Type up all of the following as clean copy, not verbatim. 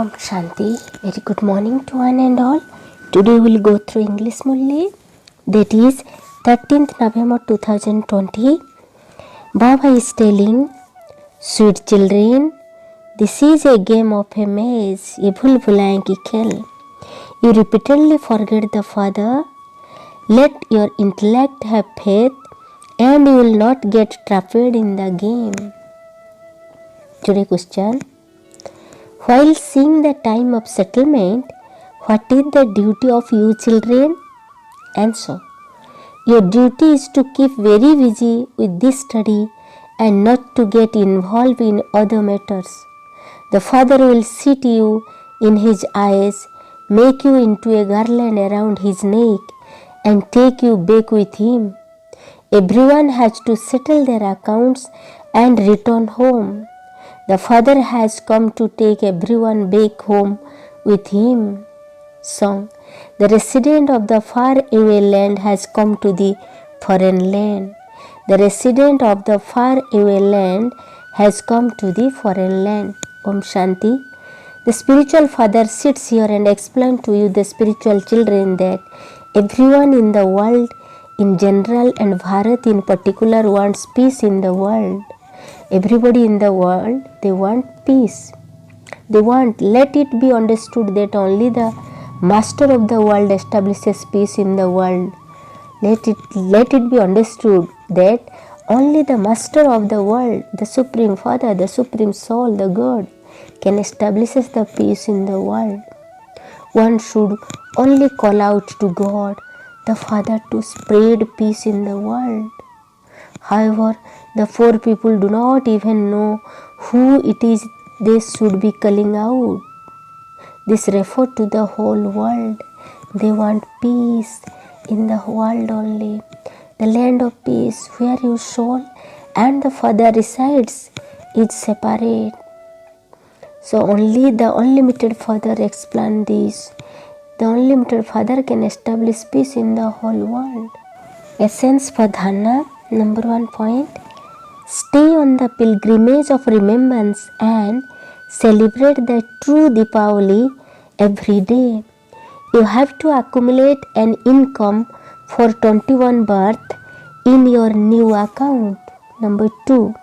Om Shanti. Very good morning to one and all. Today we will go through English Mulli. That is 13th November 2020. Baba is telling, sweet children, this is a game of a maze. ये भूल भुलाएं की खेल. You repeatedly forget the Father. Let your intellect have faith and you will not get trapped in the game. Today question. While seeing the time of settlement, what is the duty of you children? Answer. Your duty is to keep very busy with this study and not to get involved in other matters. The Father will sit you in His eyes, make you into a garland around His neck and take you back with Him. Everyone has to settle their accounts and return home. The Father has come to take everyone back home with Him. Song. The resident of the far away land has come to the foreign land. The resident of the far away land has come to the foreign land. Om Shanti. The spiritual father sits here and explains to you, the spiritual children, that everyone in the world in general and Bharat in particular wants peace in the world. Everybody in the world, they want peace. Let it be understood that only the master of the world establishes peace in the world. Let it be understood that only the master of the world, the Supreme Father, the Supreme Soul, the God, can establish the peace in the world. One should only call out to God, the Father, to spread peace in the world. However, the poor people do not even know who it is they should be calling out. This refers to the whole world. They want peace in the world only. The land of peace where your soul and the Father resides is separate. So only the unlimited Father explains this. The unlimited Father can establish peace in the whole world. Essence for Dharna. Number 1 point. Stay on the pilgrimage of remembrance and celebrate the true Deepavali every day. You have to accumulate an income for 21 birth in your new account. Number 2.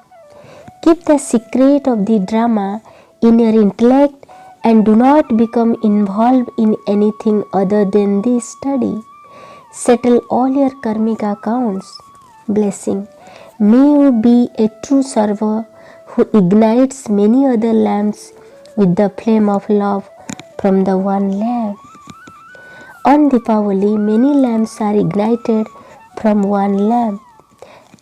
Keep the secret of the drama in your intellect and do not become involved in anything other than this study. Settle all your karmic accounts. Blessing. May you be a true server who ignites many other lamps with the flame of love from the one lamp. On Deepavali, many lamps are ignited from one lamp,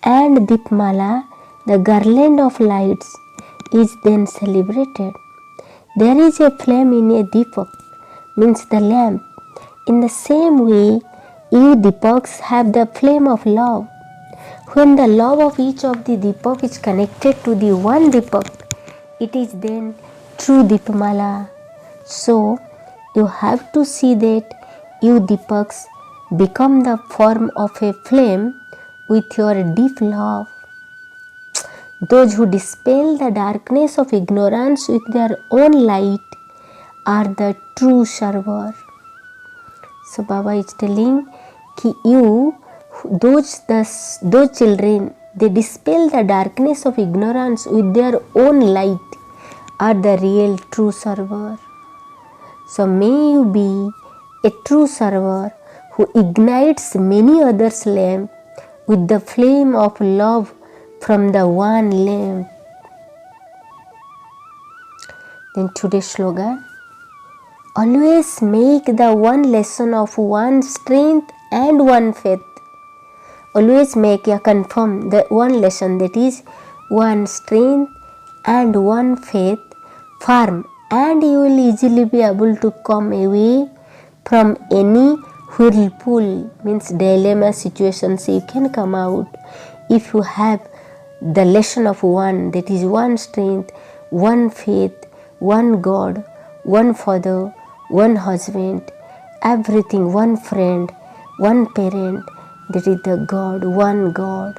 and Deepmala, the garland of lights, is then celebrated. There is a flame in a Deepak, means the lamp. In the same way, you Deepaks have the flame of love. When the love of each of the Deepak is connected to the one Deepak, it is then true Deepmala. So, you have to see that you Deepaks become the form of a flame with your deep love. Those who dispel the darkness of ignorance with their own light are the true server. So, Baba is telling that you, those children, they dispel the darkness of ignorance with their own light, are the real true server. So may you be a true server who ignites many others' lamp with the flame of love from the one lamp. Then today's slogan. Always make the one lesson of one strength and one faith. Always make a confirm the one lesson, that is one strength and one faith firm, and you will easily be able to come away from any whirlpool, means dilemma situations. You can come out if you have the lesson of one, that is one strength, one faith, one God, one Father, one husband, everything, one friend, one parent, that is the God, one God.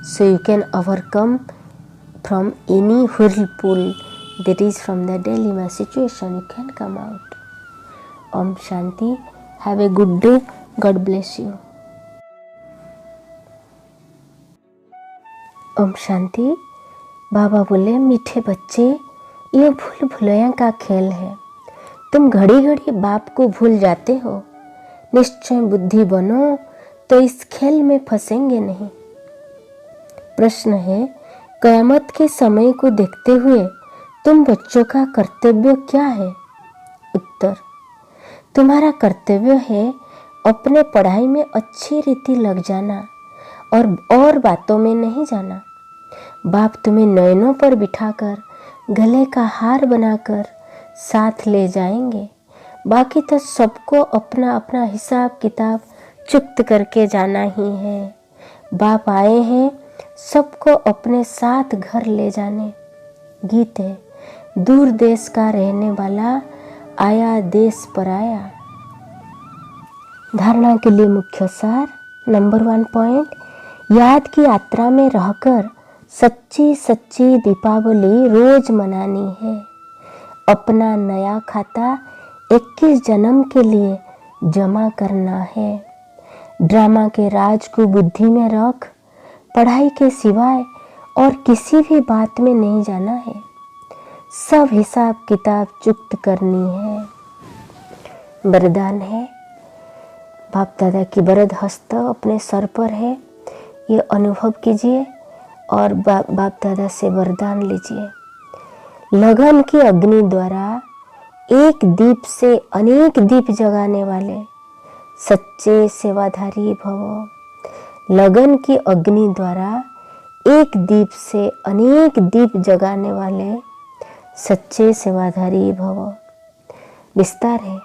So you can overcome from any whirlpool that is from the dilemma situation you can come out. Om Shanti. Have a good day. God bless you. Om Shanti. बाबा बोले, मीठे बच्चे, ये भूल भुलैया का खेल है। तुम घड़ी घड़ी बाप को भूल जाते हो। निश्चय बुद्धि बनो तो इस खेल में फंसेंगे नहीं। प्रश्न है, कयामत के समय को देखते हुए तुम बच्चों का कर्तव्य क्या है? उत्तर, तुम्हारा कर्तव्य है अपने पढ़ाई में अच्छी रीति लग जाना और बातों में नहीं जाना। बाप तुम्हें नयनों पर बिठाकर गले का हार बनाकर साथ ले जाएंगे। बाकी तो सबको अपना अपना हिसाब किताब चुक्त करके जाना ही है। बाप आए हैं सबको अपने साथ घर ले जाने। गीत है, दूर देश का रहने वाला आया देश पर आया। धारणा के लिए मुख्य सार। नंबर 1 पॉइंट, याद की यात्रा में रहकर सच्ची सच्ची दीपावली रोज मनानी है। अपना नया खाता 21 जन्म के लिए जमा करना है। ड्रामा के राज को बुद्धि में रख पढ़ाई के सिवाय और किसी भी बात में नहीं जाना है। सब हिसाब किताब चुक्त करनी है। वरदान है, बाप दादा की वरद हस्त अपने सर पर है, ये अनुभव कीजिए और बाप दादा से वरदान लीजिए। लगन की अग्नि द्वारा एक दीप से अनेक दीप जगाने वाले सच्चे सेवाधारी भवो। लगन की अग्नि द्वारा एक दीप से अनेक दीप जगाने वाले सच्चे सेवाधारी भवो। विस्तार है,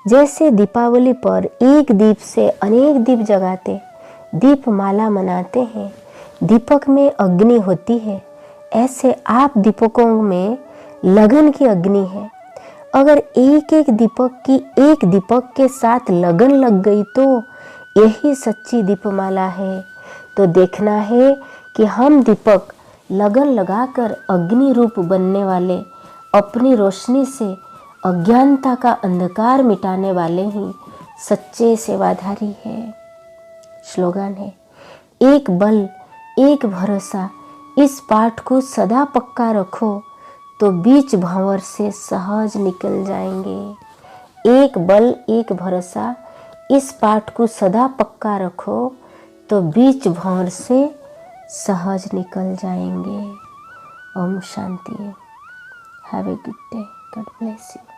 जैसे दीपावली पर एक दीप से अनेक दीप जगाते, दीप माला मनाते हैं, दीपक में अग्नि होती है, ऐसे आप दीपकों में लगन की अग्नि है। अगर एक दीपक के साथ लगन लग गई तो यही सच्ची दीपमाला है। तो देखना है कि हम दीपक लगन लगाकर अग्नि रूप बनने वाले, अपनी रोशनी से अज्ञानता का अंधकार मिटाने वाले ही सच्चे सेवाधारी हैं। स्लोगन है, एक बल एक भरोसा, इस पाठ को सदा पक्का रखो तो बीच भंवर से सहज निकल जाएंगे। एक बल एक भरोसा, इस पाठ को सदा पक्का रखो तो बीच भंवर से सहज निकल जाएंगे। ओम शांति। Have a good day. God bless you.